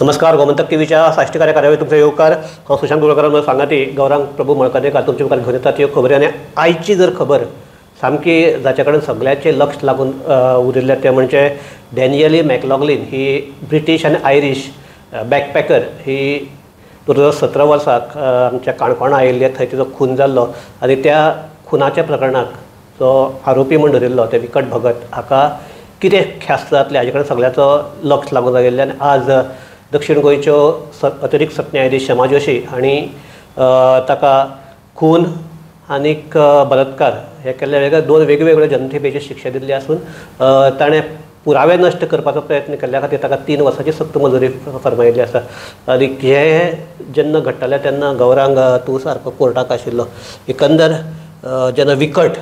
नमस्कार. गोमंतक टीव्हीच्या साष्टीकार्य कार्यावळीत तुमचे येवकार. हांव सुशांत गोळकर सांगाती गौरांग प्रभू मळकदेकार तुमचे मुखार घेवन येतात ह्यो खबरी. आनी आयची जर खबर सामकी जाचे कडेन सगळ्यांचे लक्ष लागून उरिल्ले ते म्हणजे डॅनियली मॅकलॉगलिन ही ब्रिटीश आनी आयरिश बॅकपॅकर ही 2017 वर्साक आमच्या काणकोणा आयिल्ले. थंय तिचो खून जाल्लो आनी त्या खुनाच्या प्रकरणाक जो आरोपी म्हूण धरिल्लो ते विकट भगत हाका कितें ख्यास्त जातलें हाजे कडेन सगळ्याचो लक्ष लागून राविल्लें. आनी आज दक्षिण गोंयच्यो अतिरिक्त सरन्यायाधीश शमा जोशी हांणी ताका खून आनीक बलात्कार हे केल्ले वेगळे दोन वेगवेगळ्यो जन्मठेपेची शिक्षा दिल्ली आसून ताणें पुरावे नश्ट करपाचो प्रयत्न केल्ल्या खातीर ताका 3 वर्सांची सक्त मजुरी फरमायिल्ली आसा. आनी हे जेन्ना घडटालें तेन्ना गौरांग तूं सारको कोर्टाक आशिल्लो. एकंदर जेन्ना विकट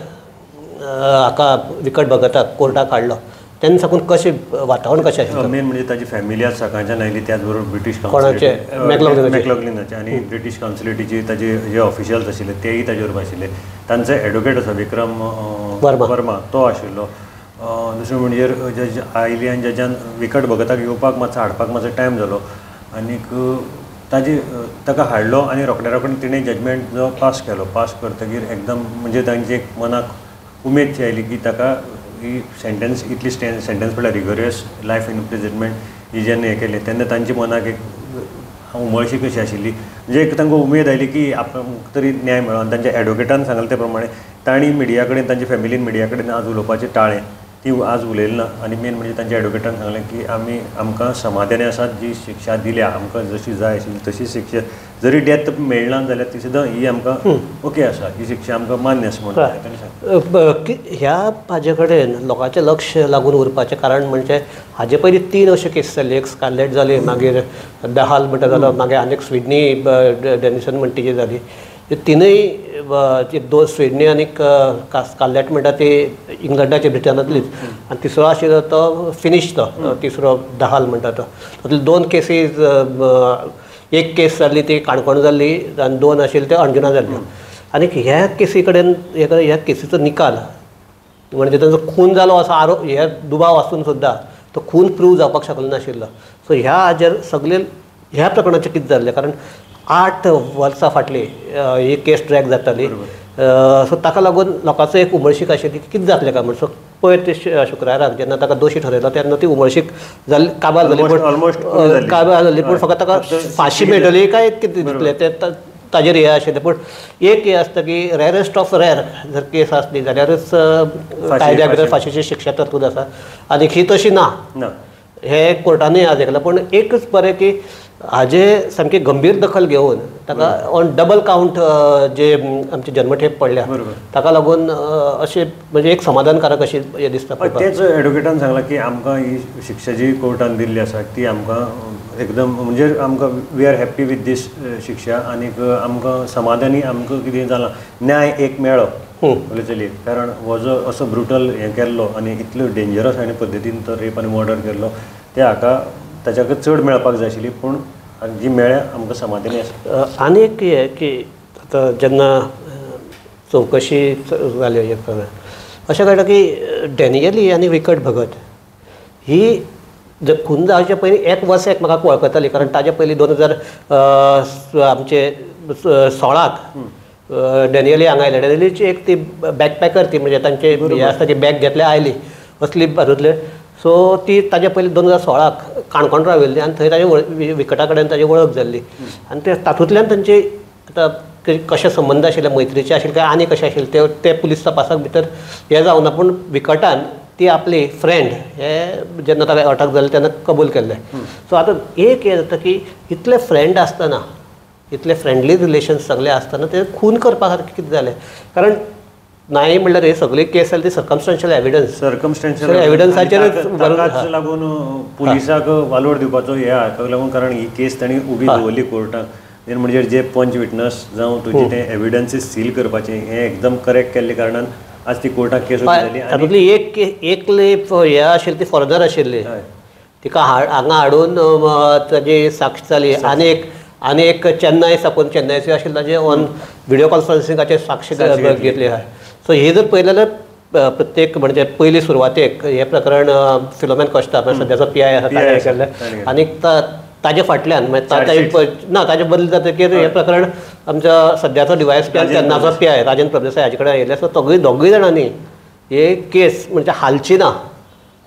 भगताक कोर्टाक हाडलो तेन्ना साकून कशें वातावरण कशें आशिल्लें? मेन म्हणजे ताची फॅमिली आज सकाळच्यान आयली, त्याच बरोबर ब्रिटीश मॅकलॉगलिनाचे आनी ब्रिटीश कावन्सिलेटीचे ताजे जे ऑफिशियल्स आशिल्ले तेय ताजे बरोबर आशिल्ले. तांचो एडवोकेट आसा विक्रम वर्मा तो आशिल्लो. दुसरें म्हणजे जज आयली आनी जजान विकट भगताक येवपाक मातसो हाडपाक मातसो टायम जालो आनीक ताका हाडलो आनी रोखड्या रोखडें तिणें जजमेंट जो पास केलो. पास करतकीर एकदम म्हणजे तांची एक मनाक उमेद आयली की ताका ही सेंटेन्स इतली सेंटेन्स म्हळ्यार रिगरियस लायफ इम्प्रिजनमेंट ही जेन्ना हें केलें तेन्ना तांच्या मनाक एक उमळशी कशी आशिल्ली. म्हणजे एक तांकां उमेद आयली की आमकां तरी न्याय मेळ्ळो. आनी तांच्या एडवोकेटान सांगलें ते प्रमाणे तांणी मिडिया कडेन तांच्या फॅमिलीन मिडिया कडेन आज उलोवपाचें टाळ्ळें. ती आज उलयली ना. आनी मेन म्हणजे तांच्या एडवोकेटान सांगलें की आमकां समाधानी आसात जी शिक्षा दिल्या आमकां जशी जाय आशिल्ली तशी शिक्षा जरी डेथ मेळना जाल्यार ती सुद्दां ही आमकां ओके आसा, ही शिक्षा आमकां मान्य आसा म्हणून. ह्या हाजे कडेन लोकांचें लक्ष लागून उरपाचें कारण म्हणजे हाजे पयलीं 3 अश्यो केस जाल्यो. एक स्कारलेट जाली, मागीर दहाल म्हणटा जालो, मागीर आनीक स्विडनी डेनिसन म्हणटा ती जाली. तिनूय दोन स्विडनी आनीक स्कारलेट म्हणटा ती इंग्लंडाची ब्रिटनांतलीच. आनी तिसरो आशिल्लो तो फिनिश तो तिसरो दहाल म्हणटा तो. तातूंत 2 केसीस, एक केस जाल्ली ती काणकोण जाल्ली आनी 2 आशिल्ल्यो त्यो अंजुना जाल्ल्यो. आनी ह्या केसी कडेन ह्या केसीचो निकाल म्हणजे ताचो खून जालो असो आरोप हे दुबाव आसून सुद्दां तो खून प्रूव जावपाक शकलो नाशिल्लो. सो ह्या हाजेर सगळे ह्या प्रकरणाचें कितें जाल्लें कारण 8 वर्सां फाटली ही केस ट्रॅक जाताली. सो ताका लागून लोकांचो एक उमळशीक आशिल्ली की कितें जातलें काय म्हण. सो पयर ते शुक्राराक जेन्ना ताका दोशी ठरयलो तेन्ना ती उमळशीक जाल्ली, काबार जाली. काबार जाल्ली पूण फकत ताका फाशी मेळटली काय कितें दितलें ते ताजेर हे आशिल्लें. पूण एक हे आसता की रेअरेस्ट ऑफ रेअर जर केस आसली जाल्यारच कायद्या भितर फाशीची शिक्षा तरतूद आसा. आनी ही तशी ना हे कोर्टानूय आज आयकलां. पूण एकच बरें की हाजे सामकी गंभीर दखल घेवन ताका ऑन डबल कावंट जे आमचे जन्मठेप पडल्या ताका लागून अशें म्हणजे एक समाधानकारक अशी हे दिसता. तेच एडवोकेटान सांगलां की आमकां ही शिक्षा जी कोर्टान दिल्ली आसा ती आमकां एकदम म्हणजे आमकां वी आर हॅप्पी विथ दीस शिक्षा. आनीक आमकां समाधानी आमकां कितें जालां न्याय एक मेळ्ळो चली. कारण हो जो असो ब्रुटल हें केल्लो आनी इतलो डेंजरस आनी पद्दतीन तो रेप आनी मर्डर केल्लो ते हाका ताच्या चड मेळपाक जाय आशिल्ली पूण जी मेळ्ळ्या आमकां समाधानी आसा. आनी एक हें की आतां जेन्ना चवकशी जाल्यो हे अशें कळटा की डॅनियली आनी विकट भगत ही जर खून जावचे पयलीं 1 वर्स एकामेकाक वळखताली. कारण ताजे पयलीं 2016 आमचे 16क डॅनियली हांगा आयले. डॅनियलीची एक ती बॅकपॅकर ती म्हणजे तांचे हे आसता की बॅग घेतल्या आयली असली बाजूंतले. सो ती ताज्या पयलीं 2016क काणकोण राविल्ली आनी थंय ताजे विकटा कडेन ताजी वळख जाल्ली. आनी ते तातूंतल्यान तांचे आतां कशे संबंद आशिल्ले, मैत्रीचे आशिल्ले काय आनी कशें आशिल्ले ते पुलीस तपासाक भितर हें जावना. पूण विकटान ती आपली फ्रेंड हे जेन्ना ताका अटक जाली तेन्ना कबूल केल्लें. सो आतां एक हें जाता की इतले फ्रेंड आसतना, इतले फ्रेंडली रिलेशन्स सगळे आसतना ते खून करपा खातीर कितें जालें. कारण नाही म्हणल्यार हे सगळी केस जाली ती सर्कमस्टॅन्शियल एविडन्साचेरच लागून पुलिसाक वालोर दिवपाचो हे हाका लागून. कारण ही केस तांणी उबी दवरली कोर्टाक. म्हणजे जे पंच विटनस जावं तुजे ते एविडन्सीस सील करपाचे हे एकदम करेक्ट केल्ले कारणान आज ती कोर्टाक केस जाली. तातूंतली एकली हे आशिल्ली ती फॉरेनर आशिल्ली, तिका हांगा हाडून ताजी साक्ष जाली. आनी एक चेन्नय साकून चेन्नयचो आशिल्लो ताजे ऑन व्हिडिओ कॉन्फरन्सिंगाचेर साक्ष घेतली. सो हे जर पळयलें जाल्यार प्रत्येक म्हणजे पयली सुरवातेक हे प्रकरण फिलोमेन कॉस्टा सद्याचो PI आसा ताणें केल्लें. आनीक ताजे फाटल्यान ना ताजे बदल जातकीर हे प्रकरण आमच्या सद्याचो DYSP आनी तेन्नाचो PI राजेंद्र प्रभुदेसाय हाजे कडेन आयिल्ले. सो दोगूय जाणांनी हे केस म्हणजे हालची ना,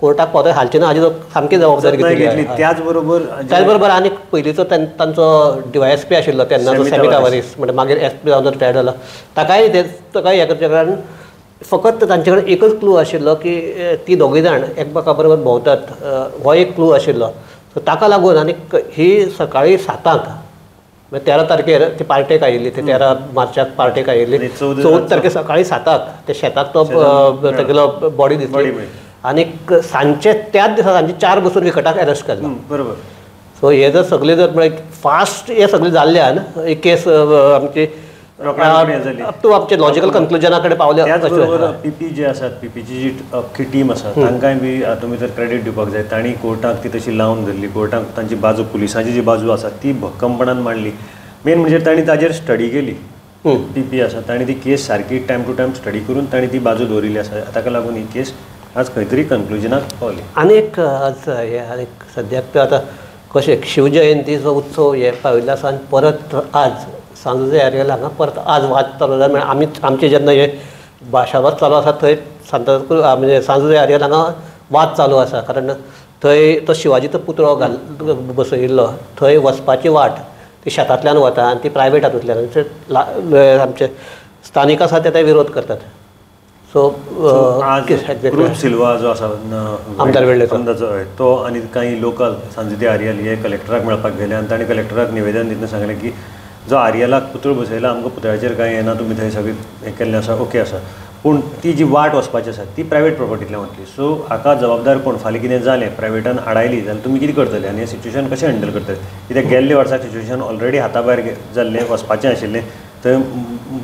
कोर्टाक पावता हालची ना हाजी सामकी जबाबदारी घेतली. त्याच बरोबर आनी पयलींचो तांचो DYSP आशिल्लो तेन्नाचो सेमी टावरीस म्हणजे मागीर SP जावन रिटायर्ड जालो, ताकाय हे करचे कारण फकत तांचे कडेन एकच क्लू आशिल्लो की ती दोगूय जाण एकमेका बरोबर भोंवतात, हो एक क्लू आशिल्लो. सो ताका लागून आनी ही सकाळी 7:00 13 तारखेर ती पार्टेक आयिल्ली, ते 13 मार्चाक पार्टेक आयिल्ली. 14 तारखेर सकाळी 7:00 ते शेताक तो तेगेलो बॉडी दिसली आनी सांजचे त्याच दिसा सांजचे 4 बसून विकटाक अरेस्ट केल्लो. बरोबर. सो हे जर सगळे जर म्हणजे फास्ट हे सगळे जाल्ल्यान ही केस आमची अप टू आमचे लॉजिकल कन्क्लुजना कडेन पावले. PP जे आसात, PPची जी अख्खी टीम आसा तांकांय बी तुमी तर क्रेडीट दिवपाक जाय. तांणी कोर्टाक ती तशी लावन धरली, कोर्टाक तांची बाजू पुलिसांची जी बाजू आसा ती भक्कमपणान मांडली. मेन म्हणजे तांणी ताजेर स्टडी केली. PP आसा तांणी ती केस सारकी टायम टू टायम स्टडी करून तांणी ती बाजू दवरिल्ली आसा. ताका लागून ही केस आज खंय तरी कन्क्लुजनाक पावली. आनी एक आज हे आनीक सद्याक आतां कशें शिवजयंतीचो उत्सव हे पाविल्लो आसा आनी परत आज सांजोजे एरियल हांगा परत आज वाद चालू जाला. म्हणजे आमचे जेन्ना हे भाशावाद चालू आसा थंय म्हणजे सांजोजे एरियल हांगा वाद चालू आसा कारण थंय तो शिवाजीचो पुतळो बसयिल्लो, थंय वचपाची वाट ती शेतांतल्यान वता आनी ती प्रायवेट हातूंतल्यान आमचे स्थानीक आसा ते विरोध करतात. सो ग्रुप सिल्वा जो आसा आमदार वेळेचो तो आनी काही लोकल सांजोजे आर्यल हे कलेक्टराक मेळपाक गेले आनी ताणें कलेक्टराक निवेदन दितना सांगलें की जो आर्यलाक पुतळ बसयला आमकां पुतळ्याचेर कांय येना, तुमी थंय सगळें हें केल्लें आसा ओके आसा, पूण ती जी वाट वचपाची आसा ती प्रायवेट प्रॉपर्टींतल्यान वतली. सो हाका जबाबदार कोण? फाल्यां कितें जालें प्रायवेटान आडायली जाल्यार तुमी कितें करतले आनी हें सिच्युएशन कशें हँडल करतले? कित्याक गेल्ले वर्साक सिच्युएशन ऑलरेडी हाता भायर जाल्लें, वचपाचें आशिल्लें, थंय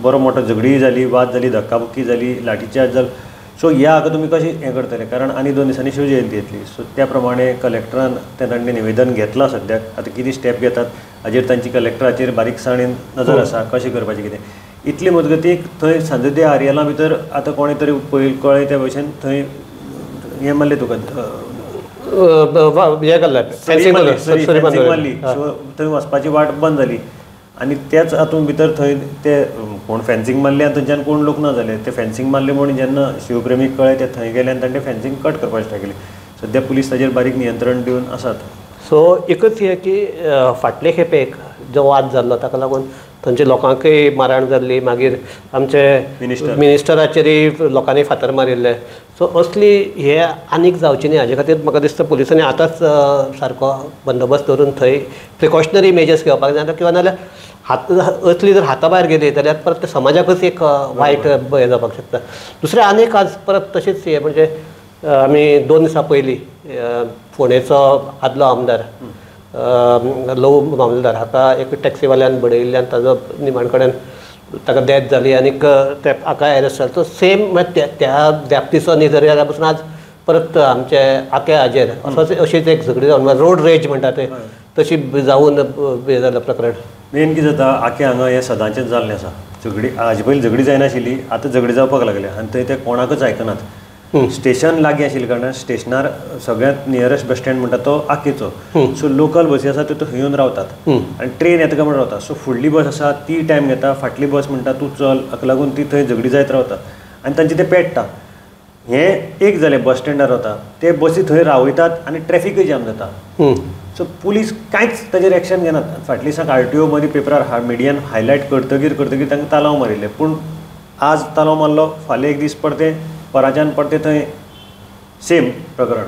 बरो मोठो झगडीय जाली, वाद जाली, धक्काबुक्की जाली, लाठीचार्ज जालो. सो ह्या हाका तुमी कशें हें करतले? कारण आनी 2 दिसांनी शिवजयंती येतली. सो त्या प्रमाणे कलेक्टरान तांणी निवेदन घेतलां. सद्याक आतां कितें स्टेप घेतात हाजेर तांची कलेक्टराचेर बारीकसाणेन नजर आसा कशें करपाचें कितें. इतले मजगतीक थंय सांजोजे आर्यला भितर आतां कोणें तरी पळय कळ्ळें त्या भशेन थंय हें मारलें तुका फेन्सिंग मारली. सो थंय वचपाची वाट बंद जाली आनी त्याच हातूंत भितर थंय ते कोण फेन्सिंग मारलें आनी थंयच्यान कोण लोक ना जाले. ते फेन्सिंग मारलें म्हणून जेन्ना शिवप्रेमीक कळ्ळें ते थंय गेले आनी तांणे फेन्सिंग कट करपाक स्टार्ट केली. सद्या पुलीस ताजेर बारीक नियंत्रण दिवन आसात. सो एकच हें की फाटले खेपेक जो वाद जाल्लो ताका लागून थंयच्या लोकांकय मारहाण जाल्ली, मागीर आमचे मिनिस्टराचेरय लोकांनी फातर मारिल्ले. सो असली हे आनीक जावची न्ही हाजे खातीर म्हाका दिसता पुलिसांनी आतांच सारको बंदोबस्त दवरून थंय प्रिकॉशनरी मेजर्स घेवपाक जाय. किंवा नाजाल्यार असली जर हाता भायर गेली जाल्यार परत समाजाकच एक वायट हें जावपाक शकता. दुसरें आनीक आज परत तशीच हे म्हणजे आमी 2 दिसां पयलीं फोंडेचो आदलो आमदार लव मामलेदार हाका एक टॅक्सीवाल्यान बडयल्ल्यान ताजो निमाण कडेन ताका डेथ जाली आनीक ते हाका अरेस्ट जालो. सो सेम त्या व्याप्तीचो नजर जाल्या पासून आज परत आमचे आके हाजेर अशीच एक झगडी जावन रोड रेज म्हणटा ते तशी जावन हें जालें प्रकरण. मेन कितें जाता आके हांगा हें सदांचेंच जाल्लें आसा. झगडी हाजे पयलीं झगडी जायनाशिल्ली, आतां झगडी जावपाक लागले आनी थंय ते कोणाकच आयकनात. स्टेशन लागीं आशिल्ले कारणान स्टेशनार सगळ्यांत नियरस्ट बस स्टँड म्हणटा तो आकेचो. सो लोकल बसी आसा त्यो थंय येवन रावतात आनी ट्रेन येता काय म्हणून रावता. सो फुडली बस आसा ती टायम घेता, फाटली बस म्हणटा तूं चल, हाका लागून ती थंय झगडी जायत रावता आनी तांचे ते पेट्टा. हें एक जालें बस स्टँडार वता, ते बसी थंय रावयतात आनी ट्रॅफिकूय जाम जाता. सो पुलीस कांयच ताजेर एक्शन घेनात. फाटल्या दिसाक RTO मदीं पेपरार मिडियान हायलायट करतकीर तांकां तालाव मारिल्ले, पूण आज तालाव मारलो, फाल्यां एक दीस पडते, पराच्यान पडते थंय सेम प्रकरण.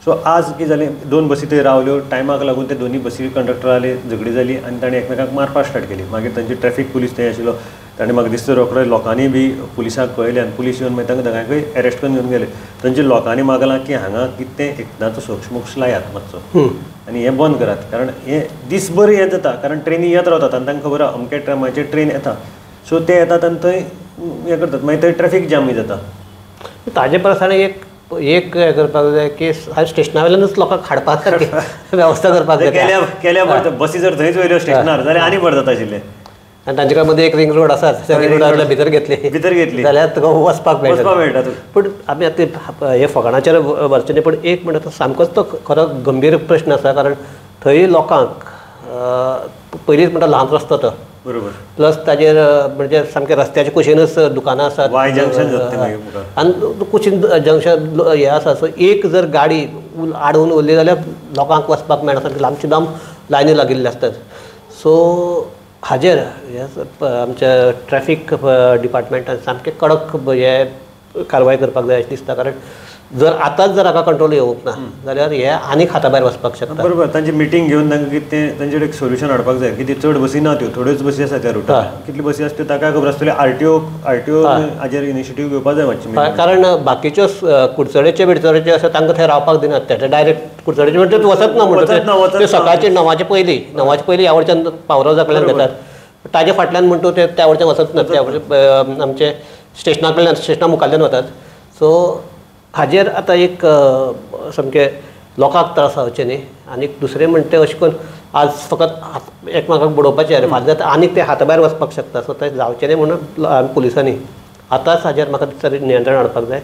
सो आज कितें जालें, 2 बसी थंय रावल्यो, टायमाक लागून ते दोनी बसी कंडक्टर आले, झगडी जाली आनी ताणें एकमेकांक मारपाक स्टार्ट केली. मागीर तांची ट्रॅफीक पुलीस थंय आशिल्लो, ताणें म्हाका दिसता रोखडे लोकांनी बी पुलिसाक कळयलें आनी पुलीस येवन मागीर तांकां दोगांयकय अरेस्ट करून घेवन गेले. तांच्या लोकांनी मागलां की हांगा कितें तें एकदांचो सोक्षमोक्ष लायात मातसो आनी हें बंद करात, कारण हें दिसभर हें जाता, कारण ट्रेनी येत रावतात आनी तांकां खबर आहा अमके टायमाचेर ट्रेन येता. सो ते येतात आनी थंय हें करतात, मागीर थंय ट्रॅफीक जामूय जाता. ताजे परस एक हें करपाक जाय की स्टेशना वयल्यानूच लोकांक हाडपाक वेवस्था करपाक जाय. केल्या बरें, बसी जर थंयच वयल्यो स्टेशनार जाल्यार आनी बरें जाता आशिल्लें. आनी तांचे मदीं एक रिंग रोड आसात, त्या रिंग रोडांतल्यान भितर घेतली जाल्यार तुका वचपाक मेळटा. पूण आमी आतां हे फकाणाचेर व्हरचें न्ही, पूण एक म्हणटा तो सामकोच तो खरो गंभीर प्रश्न आसा. कारण थंय लोकांक पयलींच म्हणटा ल्हान रस्तो तो बरोबर प्लस ताजेर म्हणजे सामके रस्त्याच्या कुशीनच दुकानां आसात वाय जंक्शन जाता तें मागीर मुखार. आनी कुशीन जंक्शन हें आसा सो एक जर गाडी आडवून उरली जाल्यार लोकांक वचपाक मेळना सारकी लांबची लांब लायनी लागिल्ले आसतात. सो हाजेर आमच्या ट्रॅफीक डिपार्टमेंटान सामकें कडक हे कारवाय करपाक जाय अशें दिसता. कारण जर आतांच जर हाका कंट्रोल येवंक ना जाल्यार हे आनीक हाता भायर वचपाक शकता. बरोबर तांची मिटींग घेवन तांकां कितें तांचे कडेन एक सोल्युशन हाडपाक जाय. कितें चड बसी ना त्यो थोड्योच बसी आसा त्या रुटार. कितल्यो बसी आसा त्यो ताका खबर आसतले. आरटीओ हाजेर इनिशिएटीव घेवपाक जाय मातशी. कारण बाकीच्यो कुडचडेचे बिडचडेचे आसा तांकां थंय रावपाक दिनात. ते डायरेक्ट कुडचडेचे म्हणजे वचत ना म्हणटा ते सकाळचे 9चे पयलीं ह्या वटेच्यान पावरोजा कडल्यान घेतात. ताजे फाटल्यान म्हणटा ते त्या वटेच्यान वचत ना. त्या आमचे स्टेशना कडल्यान स्टेशना मुखारल्यान वतात. सो हाजेर आतां एक सामकें लोकांक त्रास जावचे न्ही. आनी दुसरें म्हणटा तें अशें करून आज फकत एकमेकांक बुडोवपाचें फाल्यां आनीक ते हाता भायर वचपाक शकता. सो तें जावचें न्ही म्हणून पुलिसांनी आतांच हाजेर म्हाका दिसता नियंत्रण हाडपाक जाय.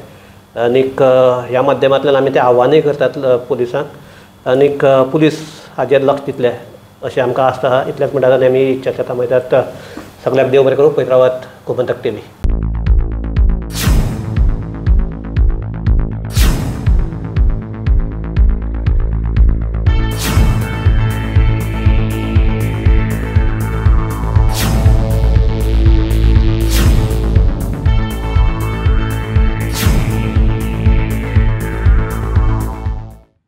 आनीक ह्या माध्यमांतल्यान आमी तें आव्हानूय करतात पुलिसांक. आनीक पुलीस हाजेर लक्ष दितले अशें आमकां आस्त आहा. इतलेंच म्हणटात आनी आमी चर्चा थांबयतात. सगळ्याक देव बरें करूं. पळयत रावात गोमंतक टीव्ही.